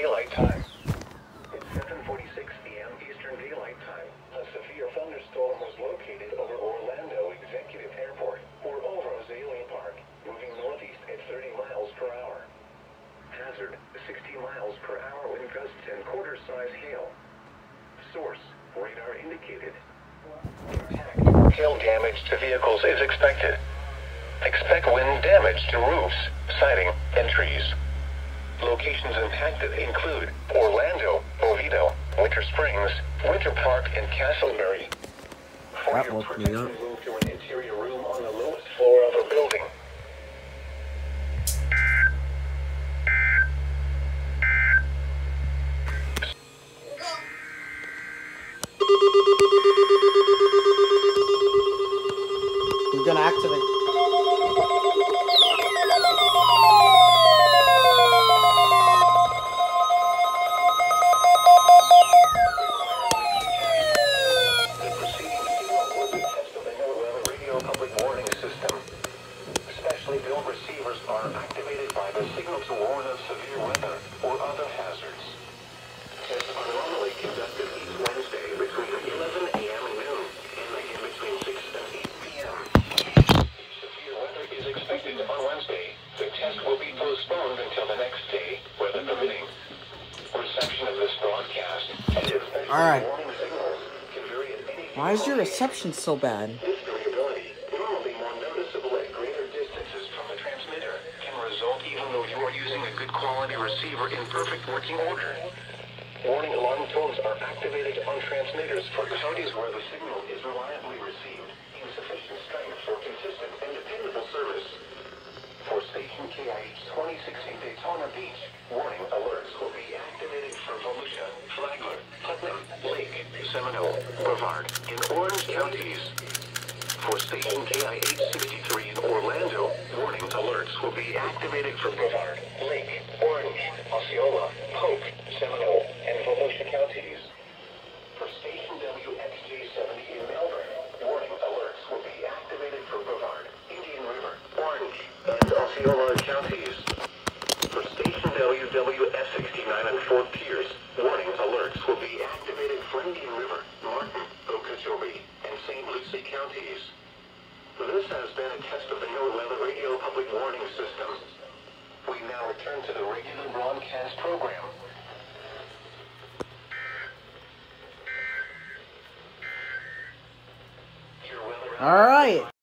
Daylight Time. It's 7:46 p.m. Eastern Daylight Time. A severe thunderstorm was located over Orlando Executive Airport or over Azalea Park, moving northeast at 30 miles per hour. Hazard, 60 miles per hour wind gusts and quarter-size hail. Source, radar indicated. Impact. Hail damage to vehicles is expected. Expect wind damage to roofs, siding, and trees. Locations impacted include Orlando, Oviedo, Winter Springs, Winter Park, and Castleberry. That woke me up. Move to an interior room on the lowest floor of a building. He's gonna activate. Public warning system. Specially built receivers are activated by the signal to warn of severe weather or other hazards. Tests are normally conducted each Wednesday between 11 a.m. and noon, and again between 6 and 8 p.m. If severe weather is expected on Wednesday, the test will be postponed until the next day, weather permitting. Reception of this broadcast and especially warning signals can vary at any time. Why is your reception so bad? This variability, normally more noticeable at greater distances from the transmitter, can result even though you are using a good quality receiver in perfect working order. Warning alarm tones are activated on transmitters for counties where the signal is reliably received in sufficient strength for consistent and dependable service. For station KIH 2060 Daytona Beach, warning alerts will be activated for Volusia, Flagler, Putnam, Lake, Seminole, Brevard, and Orange counties. For station KIH 63 in Orlando, warning alerts will be activated for Brevard, Lake, Orange, Osceola, Polk, Seminole, and Volusia counties. For station WXJ70 in Melbourne, warning alerts will be activated for Brevard, Indian River, Orange, and Osceola counties. For station WWF69 in Fort Pierce, warning alerts will be activated for Indian River, Martin, Okeechobee, and St. Lucie counties. This has been a test of the NOAA Radio Public Warning System. We now return to the regular broadcast program. All right.